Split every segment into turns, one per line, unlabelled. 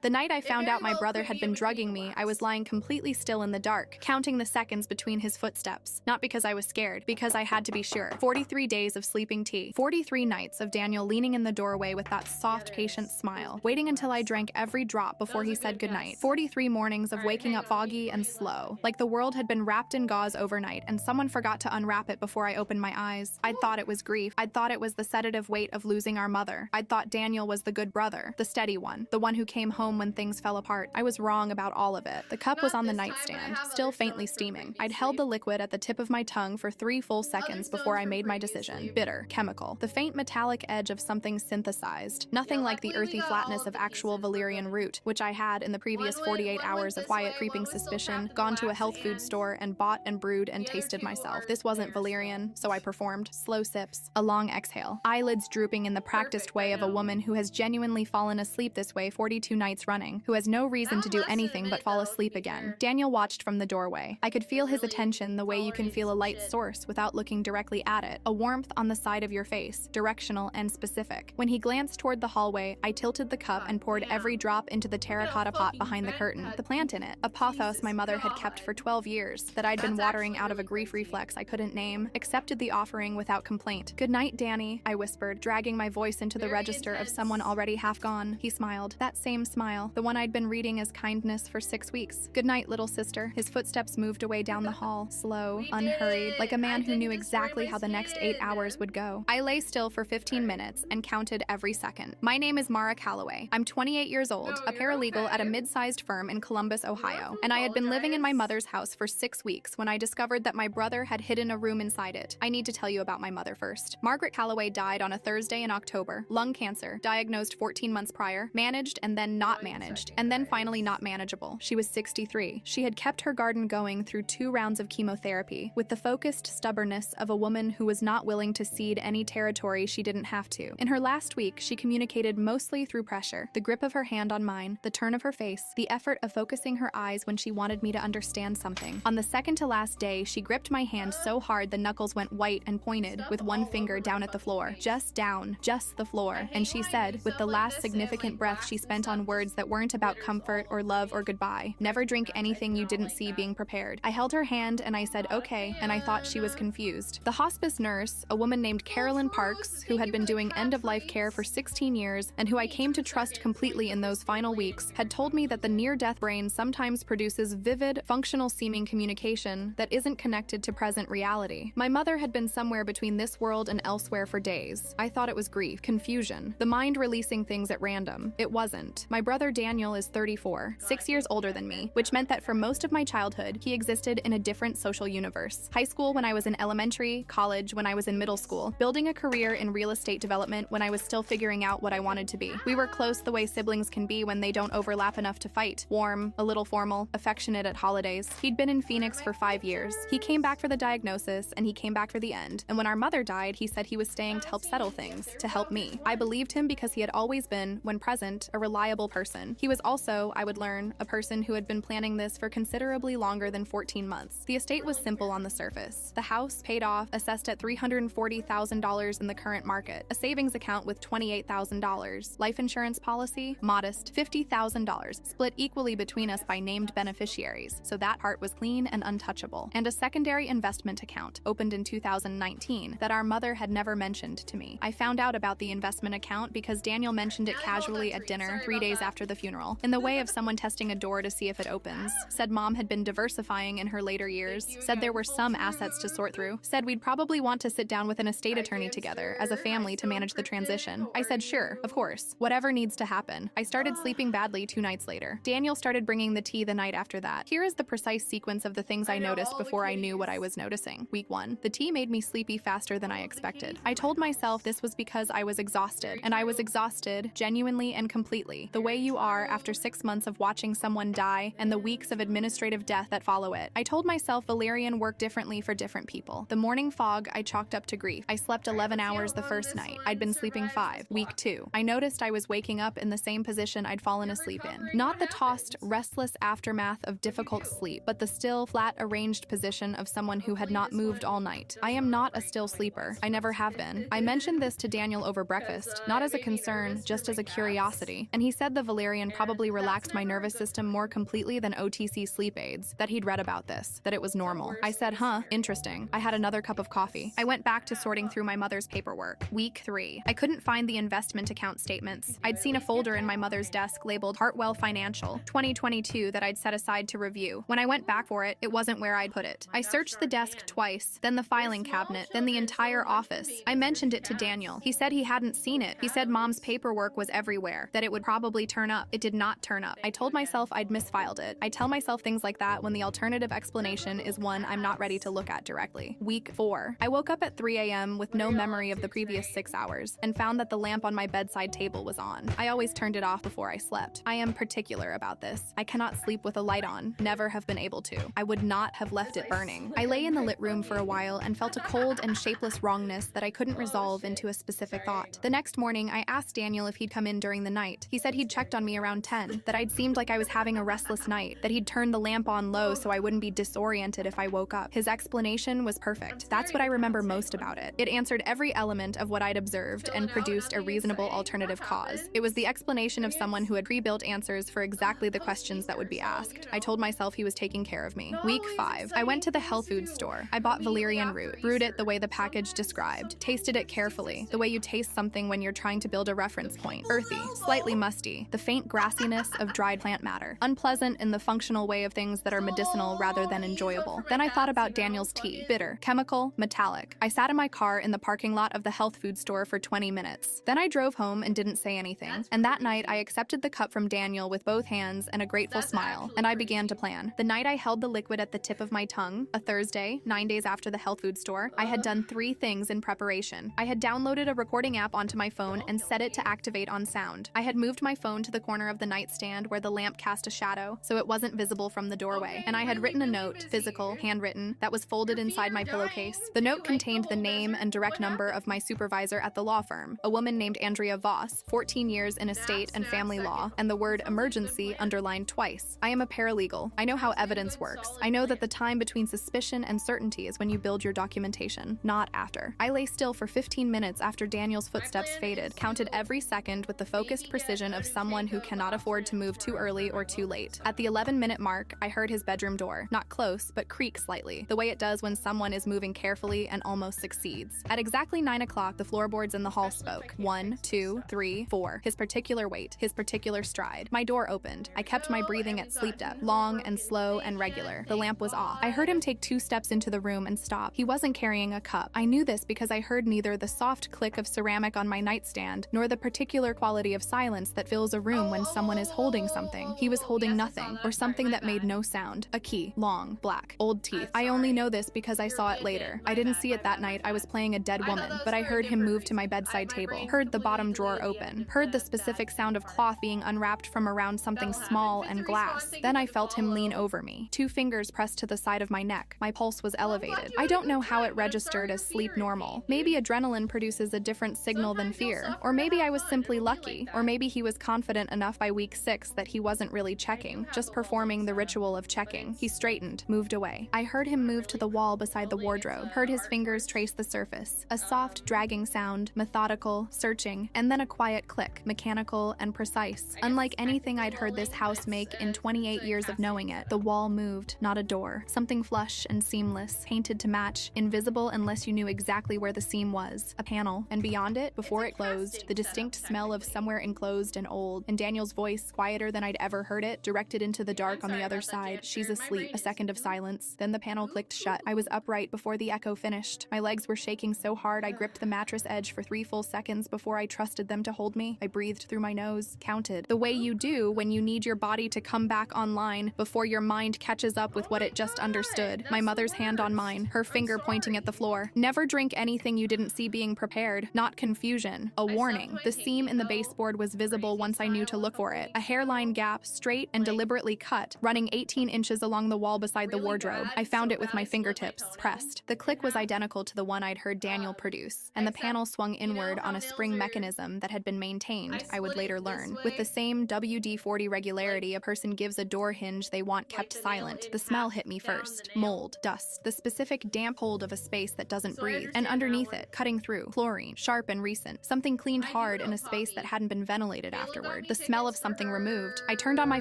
The night I found out my brother had been drugging me, I was lying completely still in the dark, counting the seconds between his footsteps. Not because I was scared, because I had to be sure. 43 days of sleeping tea. 43 nights of Daniel leaning in the doorway with that soft, patient smile, waiting until I drank every drop before he said goodnight. 43 mornings of waking up foggy and slow, like the world had been wrapped in gauze overnight and someone forgot to unwrap it before I opened my eyes. I'd thought it was grief. I'd thought it was the sedative weight of losing our mother. I'd thought Daniel was the good brother, the steady one, the one who came home when things fell apart. I was wrong about all of it. The cup was on the nightstand, still faintly steaming. I'd held the liquid at the tip of my tongue for 3 full seconds before I made my decision. Bitter, chemical, the faint metallic edge of something synthesized. Nothing like the earthy flatness of actual valerian root, which I had in the previous 48 hours of quiet creeping suspicion, gone to a health food store and bought and brewed and tasted myself. This wasn't valerian, so I performed. Slow sips, a long exhale, eyelids drooping in the practiced way of a woman who has genuinely fallen asleep this way 42 nights running, who has no reason to do anything but fall asleep again. Daniel watched from the doorway. I could feel his attention the way you can feel a light source without looking directly at it, a warmth on the side of your face, directional and specific. When he glanced toward the hallway, I tilted the cup and poured every drop into the terracotta pot behind the curtain, the plant in it, a pothos my mother had kept for 12 years, that I'd been watering out of a grief reflex I couldn't name, accepted the offering without complaint. "Good night, Danny," I whispered, dragging my voice into the register of someone already half gone. He smiled. That same smile, the one I'd been reading as kindness for 6 weeks. "Good night, little sister." His footsteps moved away down the hall, slow, unhurried, like a man who knew exactly how the next 8 hours would go. I lay still for 15 minutes and counted every second. My name is Mara Calloway. I'm 28 years old, a paralegal at a mid-sized firm in Columbus, Ohio, and I had been living in my mother's house for 6 weeks when I discovered that my brother had hidden a room inside it. I need to tell you about my mother first. Margaret Calloway died on a Thursday in October. Lung cancer, diagnosed 14 months prior, managed and then not managed, and then finally not manageable. She was 63. She had kept her garden going through 2 rounds of chemotherapy, with the focused stubbornness of a woman who was not willing to cede any territory she didn't have to. In her last week, she communicated mostly through pressure, the grip of her hand on mine, the turn of her face, the effort of focusing her eyes when she wanted me to understand something. On the second to last day, she gripped my hand so hard the knuckles went white and pointed, with one finger down at the floor. Just down, just the floor. And she said, with the last significant breath she spent on words that weren't about comfort or love or goodbye, "Never drink anything you didn't see being prepared." I held her hand and I said, "Okay," and I thought she was confused. The hospice nurse, a woman named Carolyn Parks, who had been doing end-of-life care for 16 years and who I came to trust completely in those final weeks, had told me that the near-death brain sometimes produces vivid, functional-seeming communication that isn't connected to present reality. My mother had been somewhere between this world and elsewhere for days. I thought it was grief, confusion, the mind releasing things at random. It wasn't. My brother Daniel is 34, 6 years older than me, which meant that for most of my childhood, he existed in a different social universe. High school when I was in elementary, college when I was in middle school, building a career in real estate development when I was still figuring out what I wanted to be. We were close the way siblings can be when they don't overlap enough to fight. Warm, a little formal, affectionate at holidays. He'd been in Phoenix for 5 years. He came back for the diagnosis, and he came back for the end. And when our mother died, he said he was staying to help settle things, to help me. I believed him because he had always been, when present, a reliable person. He was also, I would learn, a person who had been planning this for considerably longer than 14 months. The estate was simple on the surface. The house, paid off, assessed at $340,000 in the current market. A savings account with $28,000. Life insurance policy, modest, $50,000, split equally between us by named beneficiaries, so that part was clean and untouchable. And a secondary investment account, opened in 2019, that our mother had never mentioned to me. I found out about the investment account because Daniel mentioned it casually at dinner 3 days after the funeral, in the way of someone testing a door to see if it opens. Said mom had been diversifying in her later years, said there were some assets to sort through, said we'd probably want to sit down with an estate attorney together as a family to manage the transition. I said sure, of course, whatever needs to happen. I started sleeping badly 2 nights later. Daniel started bringing the tea the night after that. Here is the precise sequence of the things I noticed before I knew what I was noticing. Week 1. The tea made me sleepy faster than I expected. I told myself this was because I was exhausted, and I was exhausted, genuinely and completely, the way you are after 6 months of watching someone die and the weeks of administrative death that follow it. I told myself valerian worked differently for different people. The morning fog I chalked up to grief. I slept 11 hours the first night. I'd been sleeping 5. Week 2. I noticed I was waking up in the same position I'd fallen asleep in. Not the tossed, restless aftermath of difficult sleep, but the still, flat, arranged position of someone who had not moved all night. I am not a still sleeper. I never have been. I mentioned this to Daniel over breakfast, not as a concern, just as a curiosity, and he said the valerian probably relaxed my nervous system more completely than OTC sleep aids, that he'd read about this, that it was normal. I said, huh, interesting. I had another cup of coffee. I went back to sorting through my mother's paperwork. Week 3. I couldn't find the investment account statements. I'd seen a folder in my mother's desk labeled Hartwell Financial 2022 that I'd set aside to review. When I went back for it, it wasn't where I'd put it. I searched the desk twice, then the filing cabinet, then the entire office. I mentioned it to Daniel. He said he hadn't seen it. He said Mom's paperwork was everywhere, that it would probably turn up. It did not turn up. I told myself I'd misfiled it. I tell myself things like that when the alternative explanation is one I'm not ready to look at directly. Week 4. I woke up at 3 a.m. with no memory of the previous 6 hours and found that the lamp on my bedside table was on. I always turned it off before I slept. I am particular about this. I cannot sleep with a light on. Never have been able to. I would not have left it burning. I lay in the lit room for a while and felt a cold and shapeless wrongness that I couldn't resolve into a specific thought. The next morning, I asked Daniel if he'd come in during the night. He said he'd checked on me around 10, that I'd seemed like I was having a restless night, that he'd turned the lamp on low so I wouldn't be disoriented if I woke up. His explanation was perfect. That's what I remember most about it. It answered every element of what I'd observed and produced a reasonable alternative cause. It was the explanation of someone who had pre-built answers for exactly the questions that would be asked. I told myself he was taking care of me. Week 5. I went to the health food store. I bought valerian root, brewed it the way the package described, tasted it carefully, the way you taste something when you're trying to build a reference point. Earthy, slightly musty, the faint grassiness of dried plant matter. Unpleasant in the functional way of things that are medicinal rather than enjoyable. Then I thought about Daniel's tea. Bitter, chemical, metallic. I sat in my car in the parking lot of the health food store for 20 minutes. Then I drove home and didn't say anything. And that night I accepted the cup from Daniel with both hands and a grateful smile, and I began to plan. The night I held the liquid at the tip of my tongue, a Thursday, 9 days after the health food store, I had done 3 things in preparation. I had downloaded a recording app onto my phone and set it to activate on sound. I had moved my phone to the corner of the nightstand where the lamp cast a shadow, so it wasn't visible from the doorway. And I had written a note, physical, handwritten, that was folded inside my pillowcase. The note contained the name and direct number of my supervisor at the law firm, a woman named Andrea Voss, 14 years in estate and family law, and the word emergency underlined twice. I am a paralegal. I know how evidence works. I know that the time between suspicion and certainty is when you build your documentation, not after. I lay still for 15 minutes after Daniel's footsteps faded, counted every second with the focused precision of someone who cannot afford to move too early or too late. At the 11-minute mark, I heard his bedroom door, not close, but creak slightly, the way it does when someone is moving carefully and almost succeeds. At exactly 9 o'clock, the floorboards in the hall spoke. 1, 2, 3, 4. His particular weight, his particular stride. My door opened. I kept my breathing at sleep depth, long and slow and regular. The lamp was off. I heard him take 2 steps into the room and stop. He wasn't carrying a cup. I knew this because I heard neither the soft click of ceramic on my nightstand nor the particular quality of silence that fills a room when someone is holding something. He was holding nothing, or something that made no sound. A key, long, black, old teeth. I only know this because I saw it later. I didn't see it that night. I was playing a dead woman, but I heard him move to my bedside table, heard the bottom drawer open, heard the specific sound of cloth being unwrapped from around something small and glass. Then I felt him lean over me, 2 fingers pressed to the side of my neck. My pulse was elevated. I don't know how it registered as sleep normal. Maybe adrenaline produces a different signal than fear, or maybe I was simply lucky, or maybe he was confident enough by week 6 that he wasn't really checking, just performing the ritual of checking. He straightened, moved away. I heard him move to the wall beside the wardrobe, heard his fingers trace the surface. A soft, dragging sound, methodical, searching, and then a quiet click, mechanical and precise. Unlike anything I'd heard this house make in 28 years of knowing it, the wall moved, not a door. Something flush and seamless, painted to match, invisible unless you knew exactly where the seam was. A panel, and beyond it, before it closed, the distinct smell of somewhere enclosed and old, and Daniel's voice, quieter than I'd ever heard it, directed into the dark on the other side. She's asleep. A second of silence. Then the panel clicked shut. I was upright before the echo finished. My legs were shaking so hard I gripped the mattress edge for 3 full seconds before I trusted them to hold me. I breathed through my nose, counted. The way you do when you need your body to come back online before your mind catches up with what it just understood. My mother's hand on mine, her finger pointing at the floor. Never drink anything you didn't see being prepared. Not confusion. A warning. The seam in the baseboard was visible once I knew to look for it. A hairline gap, straight and deliberately cut, running 18 inches along the wall beside the wardrobe. I found it with my fingertips, pressed. The click was identical to the one I'd heard Daniel produce, and the panel swung inward on a spring mechanism that had been maintained, I would later learn. With the same WD-40 regularity a person gives a door hinge they want kept silent, the smell hit me first. Mold, dust, the specific damp hold of a space that doesn't breathe, and underneath it, cutting through, chlorine, sharp and recent, something cleaned hard in a space that hadn't been ventilated afterward. downward, the smell of something removed. I turned on my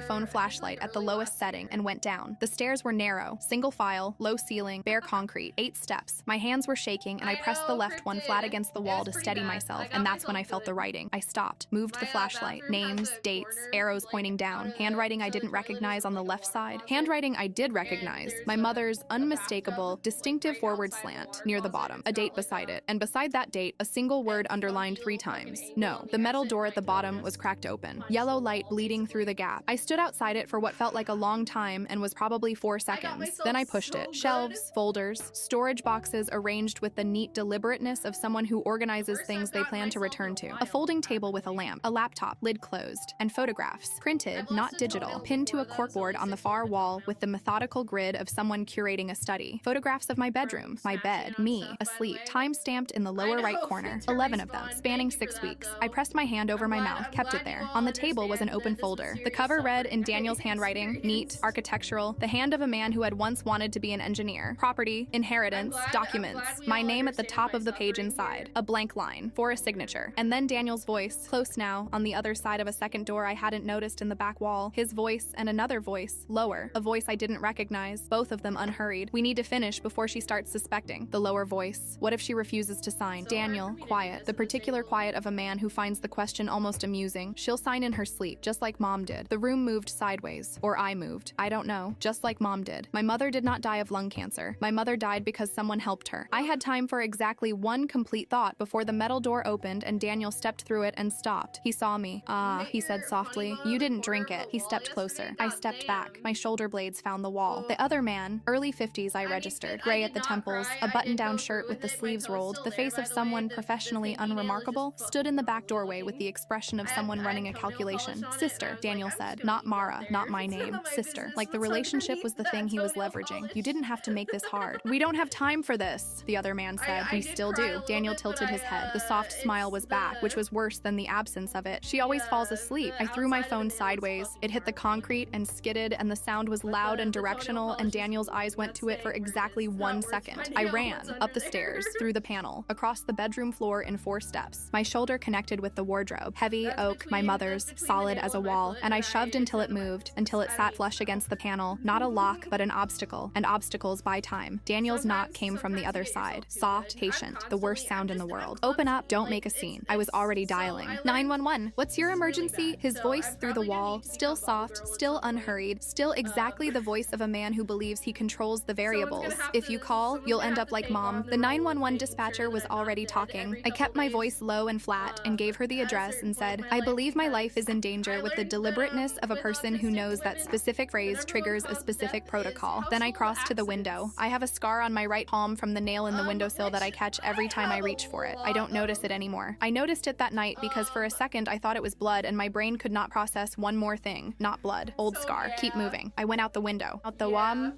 phone flashlight at the lowest setting and went down. The stairs were narrow, single file, low ceiling, bare concrete, 8 steps. My hands were shaking and I pressed the left one flat against the wall to steady myself, and that's when I felt the writing. I stopped, moved the flashlight. Names, dates, arrows pointing down. Handwriting I didn't recognize on the left side. Handwriting I did recognize. My mother's unmistakable, distinctive forward slant near the bottom. A date beside it. And beside that date, a single word underlined 3 times. No. The metal door at the bottom was cracked open. Yellow light bleeding through the gap. I stood outside it for what felt like a long time and was probably 4 seconds. Then I pushed it. Shelves, folders, storage boxes arranged with the neat deliberateness of someone who organizes things they plan to return to. A folding table with a lamp, a laptop, lid closed, and photographs, printed, not digital, pinned to a corkboard on the far wall with the methodical grid of someone curating a study. Photographs of my bedroom, my bed, me, asleep, time-stamped in the lower right corner. 11 of them, spanning 6 weeks. I pressed my hand over my mouth, kept it there. On the table was an open folder. The cover read in Daniel's handwriting, neat, architectural, the hand of a man who had once wanted to be an engineer. Property, inheritance, documents, my name at the top of the page inside, a blank line for a signature. And then Daniel's voice, close now, on the other side of a second door I hadn't noticed in the back wall. His voice and another voice, lower, a voice I didn't recognize, both of them unhurried. We need to finish before she starts suspecting. The lower voice, what if she refuses to sign? Daniel, quiet, the particular quiet of a man who finds the question almost amusing. She'll sign in her sleep, just like Mom did. The room moved sideways, or I moved. I don't know, just like Mom did. My mother did not die of lung cancer. My mother died because someone helped her. I had time for exactly one complete thought before the metal door opened and Daniel stepped through it and stopped. He saw me. "Ah," he said softly. "You didn't drink it." He stepped closer. I stepped back. My shoulder blades found the wall. The other man, early 50s I registered, gray at the temples, a button-down shirt with the sleeves rolled, the face of someone professionally unremarkable, stood in the back doorway with the expression of someone running a calculation. "Sister," Daniel said. Not Mara, not my name. Sister. Like the relationship was the thing he was leveraging. "You didn't have to make this hard." "We don't have time for this," the other man said. "We still do." Daniel tilted his head. The soft smile was back, which was worse than the absence of it. "She always falls asleep." I threw my phone sideways. It hit the concrete and skidded, and the sound was loud and directional, and Daniel's eyes went to it for exactly 1 second. I ran, up the stairs, through the panel, across the bedroom floor in 4 steps. My shoulder connected with the wardrobe, heavy, oak, my mother's, solid as a wall, and I shoved until it moved, until it sat flush against the panel, not a lock, but an obstacle, and obstacles buy time. Daniel's knock came from the other side, soft, patient, the worst sound in the world. "Open up, don't make a scene." I was already dialing. 911, what's your emergency? His voice through the wall, still soft, still unhurried, still exactly the voice of a man who believes he controls the variables. "If you call, you'll end up like Mom." The 911 dispatcher was already talking. I kept my voice low and flat and gave her the address and said, "I believe my life is in danger," with the deliberateness of a person who knows that specific phrase triggers a specific protocol. Then I crossed to the window. I have a scar on my right palm from the nail in the windowsill that I catch every time I reach for it. I don't notice it anymore. I noticed it that night because for a second I thought it was blood and my brain could not process one more thing. Not blood. Old scar. Keep moving. I went out the window. Out the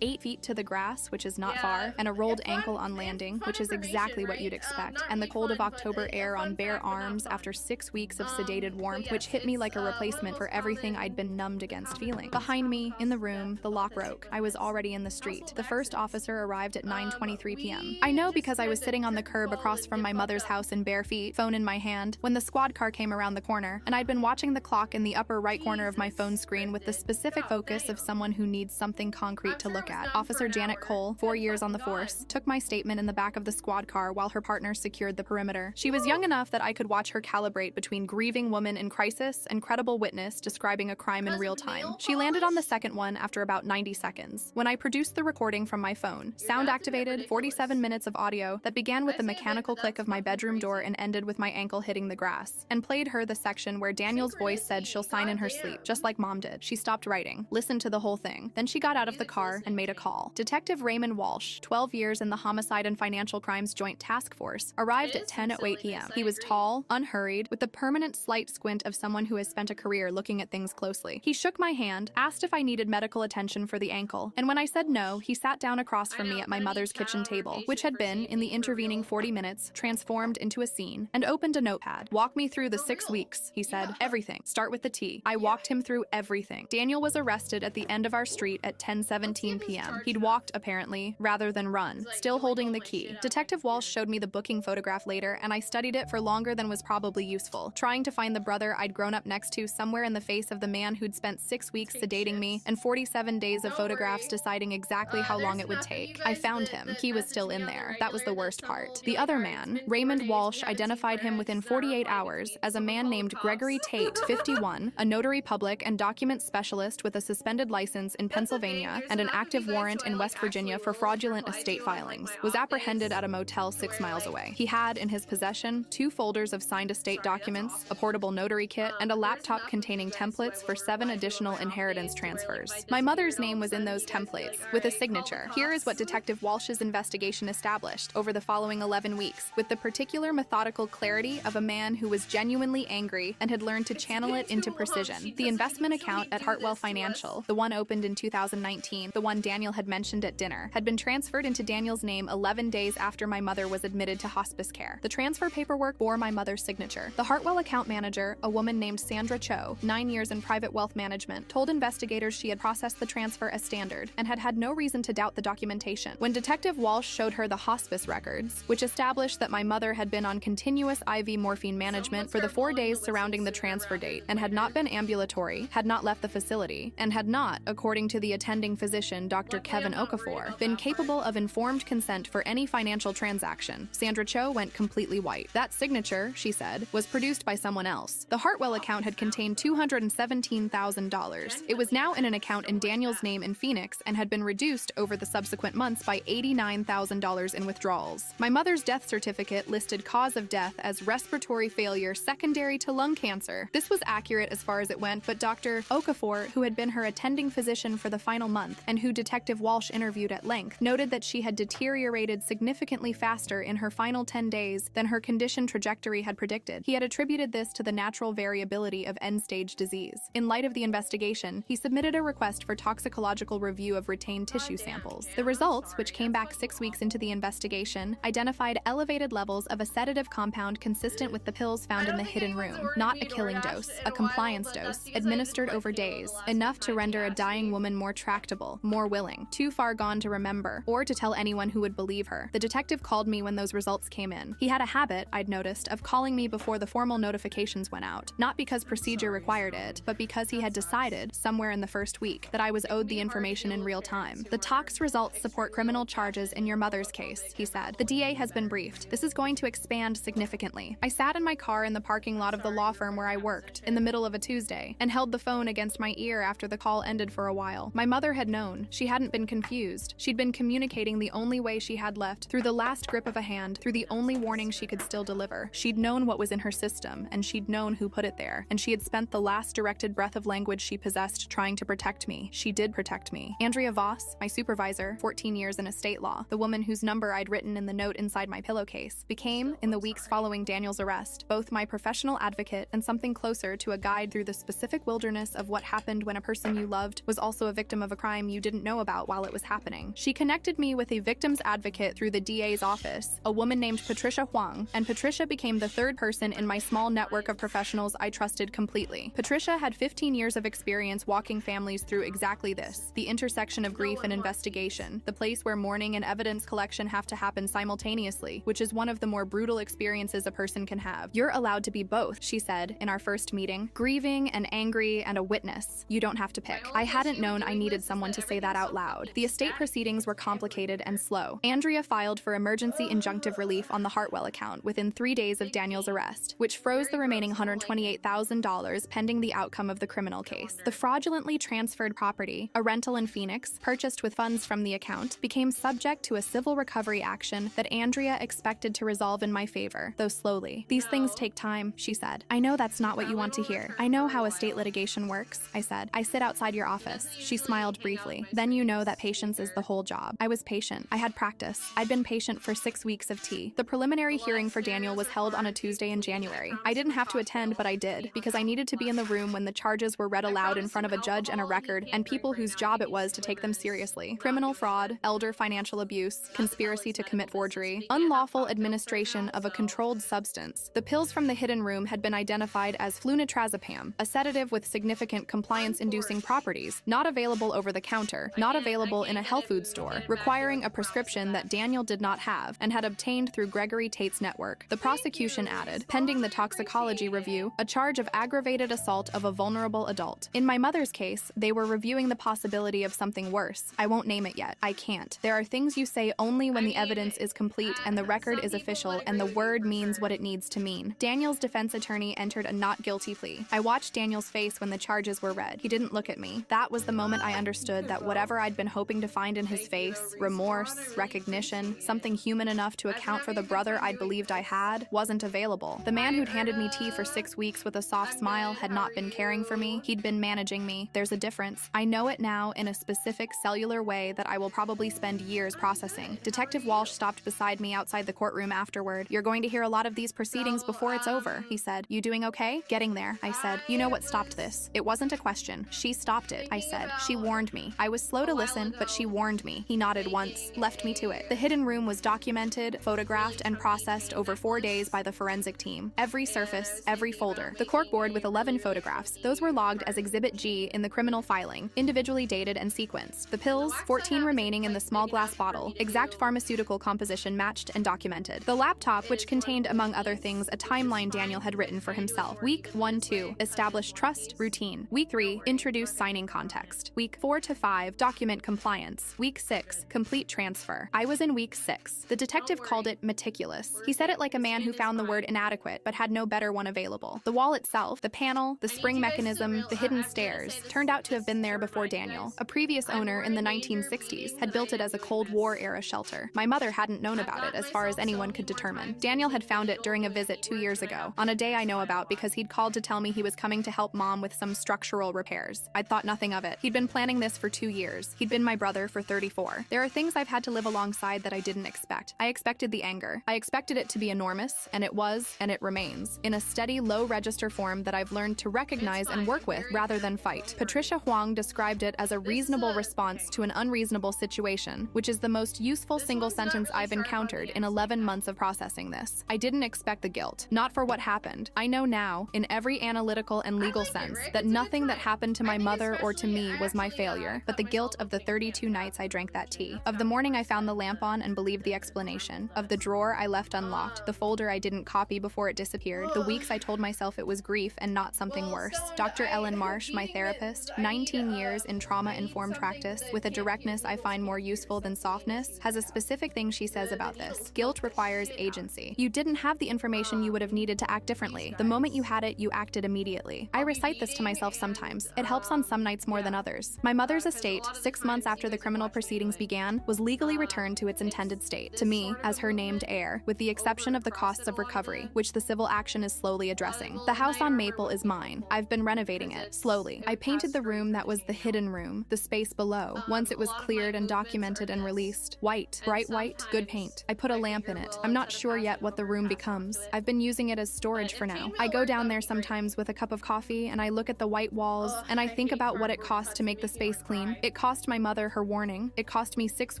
8 feet to the grass, which is not far, and a rolled ankle on landing, which is exactly what you'd expect, and the cold of October air on bare arms after 6 weeks of sedated warmth, which hit me like a replacement for everything I'd been numbed against feeling. Behind me, in the room, the lock broke. I was already in the street. The first officer arrived at 9:23 p.m. I know because I was sitting on the curb across from my mother's house in bare feet, phone in my hand, when the squad car came around the corner, and I'd been watching the clock in the upper right corner of my phone screen with the specific focus of someone who needs something concrete to look at. Officer Janet Cole, 4 years on the force, took my statement in the back of the squad car while her partner secured the perimeter. She was young enough that I could watch her calibrate between grieving woman in crisis and credible witness describing a crime in real time. She landed on the second one after about 90 seconds. When I produced the recording from my phone, sound-activated, 47 minutes of audio that began with the mechanical click of my bedroom door and ended with my ankle hitting the grass, and played her the section where Daniel's voice said she'll sign in her sleep, just like Mom did. She stopped writing, listened to the whole thing. Then she got out of the car and made a call. Detective Raymond Walsh, 12 years in the Homicide and Financial Crimes Joint Task Force, arrived at 10:08 p.m. He was tall, unhurried, with the permanent slight squint of someone who has spent a career looking at things closely. He shook my hand, asked if I needed medical attention for the ankle, and when I said no, he sat down across from me at my mother's kitchen table, which had been, in the intervening 40 minutes, transformed into a scene, and opened a notepad. "Walk me through the 6 weeks," he said. "Everything. Start with the T." I walked him through everything. Daniel was arrested at the end of our street at 10:17 p.m. He'd walked, apparently, rather than run, still holding the key. Detective Walsh showed me the booking photograph later, and I studied it for longer than was probably useful, trying to find the brother I'd grown thrown up next to somewhere in the face of the man who'd spent 6 weeks sedating me and 47 days of photographs deciding exactly how long it would take. I found him. He was still in there. That was the worst part. The other man, Raymond Walsh, identified him within 48 hours as a man named Gregory Tate, 51, a notary public and document specialist with a suspended license in Pennsylvania and an active warrant in West Virginia for fraudulent estate filings, was apprehended at a motel 6 miles away. He had in his possession 2 folders of signed estate documents, a portable notary kit, and a laptop containing templates for 7 additional inheritance transfers. My mother's name was in those templates, with a signature. Here is what Detective Walsh's investigation established over the following 11 weeks, with the particular methodical clarity of a man who was genuinely angry and had learned to channel it into precision. The investment account at Hartwell Financial, the one opened in 2019, the one Daniel had mentioned at dinner, had been transferred into Daniel's name 11 days after my mother was admitted to hospice care. The transfer paperwork bore my mother's signature. The Hartwell account manager, a woman named Sandra Cho, 9 years in private wealth management, told investigators she had processed the transfer as standard and had had no reason to doubt the documentation. When Detective Walsh showed her the hospice records, which established that my mother had been on continuous IV morphine management for the 4 days surrounding the transfer date and had not been ambulatory, had not left the facility, and had not, according to the attending physician, Dr. Kevin Okafor, been capable of informed consent for any financial transaction, Sandra Cho went completely white. That signature, she said, was produced by someone else. The Hartwell account had contained $217,000. It was now in an account in Daniel's name in Phoenix and had been reduced over the subsequent months by $89,000 in withdrawals. My mother's death certificate listed cause of death as respiratory failure secondary to lung cancer. This was accurate as far as it went, but Dr. Okafor, who had been her attending physician for the final month and who Detective Walsh interviewed at length, noted that she had deteriorated significantly faster in her final 10 days than her condition trajectory had predicted. He had attributed this to the natural variability of end-stage disease. In light of the investigation, he submitted a request for toxicological review of retained tissue samples. The results, which came back 6 weeks into the investigation, identified elevated levels of a sedative compound consistent with the pills found in the hidden room, not a killing dose, a compliance dose, administered over days, enough to render a dying woman more tractable, more willing, too far gone to remember, or to tell anyone who would believe her. The detective called me when those results came in. He had a habit, I'd noticed, of calling me before the formal notifications went out, not because procedure required it, but because he had decided, somewhere in the first week, that I was owed the information in real time. The tox results support criminal charges in your mother's case, he said. The DA has been briefed. This is going to expand significantly. I sat in my car in the parking lot of the law firm where I worked, in the middle of a Tuesday, and held the phone against my ear after the call ended for a while. My mother had known. She hadn't been confused. She'd been communicating the only way she had left, through the last grip of a hand, through the only warning she could still deliver. She'd known what was in her system, and she'd known who put it there, and she had spent the last directed breath of language she possessed trying to protect me. She did protect me. Andrea Voss, my supervisor, 14 years in estate law, the woman whose number I'd written in the note inside my pillowcase, became, in the weeks following Daniel's arrest, both my professional advocate and something closer to a guide through the specific wilderness of what happened when a person you loved was also a victim of a crime you didn't know about while it was happening. She connected me with a victim's advocate through the DA's office, a woman named Patricia Huang, and Patricia became the third person in my small network of professionals I trusted completely. Patricia had 15 years of experience walking families through exactly this, the intersection of grief and investigation, the place where mourning and evidence collection have to happen simultaneously, which is one of the more brutal experiences a person can have. You're allowed to be both, she said in our first meeting, grieving and angry and a witness. You don't have to pick. I hadn't known I needed someone to say that out loud. The estate proceedings were complicated and slow. Andrea filed for emergency injunctive relief on the Hartwell account within 3 days of Daniel's arrest, which froze the remaining $128,000 pending the outcome of the criminal case. The fraudulently transferred property, a rental in Phoenix, purchased with funds from the account, became subject to a civil recovery action that Andrea expected to resolve in my favor, though slowly. These things take time, she said. I know that's not what you want to hear. I know how estate litigation works, I said. I sit outside your office. She smiled briefly. Then you know that patience is the whole job. I was patient. I had practice. I'd been patient for 6 weeks of tea. The preliminary hearing for Daniel was held on a Tuesday in January. I didn't have to attend, but I did, because I needed to be in the room when the charges were read aloud in front of a judge and a record, and people whose job it was to take them seriously. Criminal fraud, elder financial abuse, conspiracy to commit forgery, unlawful administration of a controlled substance. The pills from the hidden room had been identified as flunitrazepam, a sedative with significant compliance-inducing properties, not available over the counter, not available in a health food store, requiring a prescription that Daniel did not have and had obtained through Gregory Tate's network. The prosecution added, pending the toxicology review, a charge charge of aggravated assault of a vulnerable adult. In my mother's case, they were reviewing the possibility of something worse. I won't name it yet. I can't. There are things you say only when the evidence is complete and the record is official and the word means what it needs to mean. Daniel's defense attorney entered a not guilty plea. I watched Daniel's face when the charges were read. He didn't look at me. That was the moment I understood that whatever I'd been hoping to find in his face, remorse, recognition, something human enough to account for the brother I'd believed I had, wasn't available. The man who'd handed me tea for 6 weeks with a soft smile had not been caring for me. He'd been managing me. There's a difference. I know it now in a specific cellular way that I will probably spend years processing. Detective Walsh stopped beside me outside the courtroom afterward. "You're going to hear a lot of these proceedings before it's over," he said. "You doing okay?" "Getting there," I said. "You know what stopped this?" "It wasn't a question. She stopped it," I said. "She warned me." I was slow to listen, but she warned me. He nodded once, left me to it. The hidden room was documented, photographed, and processed over 4 days by the forensic team. Every surface, every folder. The corkboard with 11 photographs. Those were logged as Exhibit G in the criminal filing, individually dated and sequenced. The pills, 14 remaining in the small glass bottle, exact pharmaceutical composition matched and documented. The laptop, which contained, among other things, a timeline Daniel had written for himself. Week 1-2, establish trust, routine. Week 3, introduce signing context. Week 4-5, document compliance. Week 6, complete transfer. I was in week 6. The detective called it meticulous. He said it like a man who found the word inadequate but had no better one available. The wall itself, the panel, the spring mechanism, the hidden stairs, turned out to have been there before Daniel. A previous owner in the 1960s had built it as a Cold War-era shelter. My mother hadn't known about it as far as anyone could determine. Daniel had found it during a visit 2 years ago, on a day I know about because he'd called to tell me he was coming to help Mom with some structural repairs. I'd thought nothing of it. He'd been planning this for 2 years. He'd been my brother for 34. There are things I've had to live alongside that I didn't expect. I expected the anger. I expected it to be enormous, and it was, and it remains, in a steady, low-register form that I've learned to recognize and work with rather than fight. Patricia Huang described it as a reasonable response to an unreasonable situation, which is the most useful single sentence I've encountered in 11 months of processing this. I didn't expect the guilt. Not for what happened. I know now, in every analytical and legal sense, that nothing that happened to my mother or to me was my failure, but the guilt of the 32 nights I drank that tea. Of the morning I found the lamp on and believed the explanation. Of the drawer I left unlocked, the folder I didn't copy before it disappeared, the weeks I told myself it was grief and not something worse. Dr. Ellen Marsh, my therapist, 19 years in trauma-informed practice, with a directness I find more useful than softness, has a specific thing she says about this. Guilt requires agency. You didn't have the information you would have needed to act differently. The moment you had it, you acted immediately. I recite this to myself sometimes. It helps on some nights more than others. My mother's estate, 6 months after the criminal proceedings began, was legally returned to its intended state, to me, as her named heir, with the exception of the costs of recovery, which the civil action is slowly addressing. The house on Maple is mine. I've been renovating it, slowly. I painted the room that was the hidden room, the space below, once it was cleared and documented and released. White, bright white, good paint. I put a lamp in it. I'm not sure yet what the room becomes. I've been using it as storage for now. I go down there sometimes with a cup of coffee and I look at the white walls and I think about what it cost to make the space clean. It cost my mother her warning. It cost me 6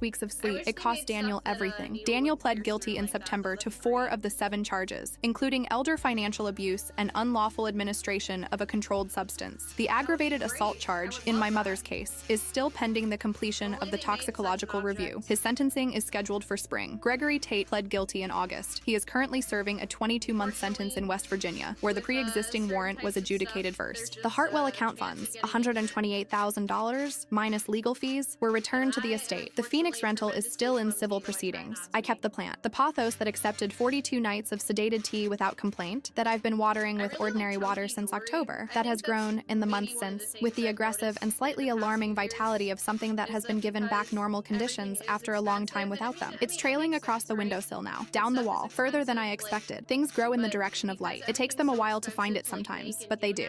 weeks of sleep. It cost Daniel everything. Daniel pled guilty in September to 4 of the 7 charges, including elder financial abuse and unlawful administration of a controlled substance. The aggravated assault charge, in my mother's case, is still pending the completion of the toxicological review. His sentencing is scheduled for spring. Gregory Tate pled guilty in August. He is currently serving a 22-month sentence in West Virginia, where the pre-existing warrant was adjudicated first. The Hartwell account funds, $128,000 minus legal fees, were returned to the estate. The Phoenix rental is still in civil proceedings. I kept the plant. The pothos that accepted 42 nights of sedated tea without complaint, that I've been watering with ordinary water since October, that has grown, in the months since, with the aggressive and slightly alarming vitality of something that has been given back normal conditions after a long time without them. It's trailing across the windowsill now, down the wall, further than I expected. Things grow in the direction of light. It takes them a while to find it sometimes, but they do.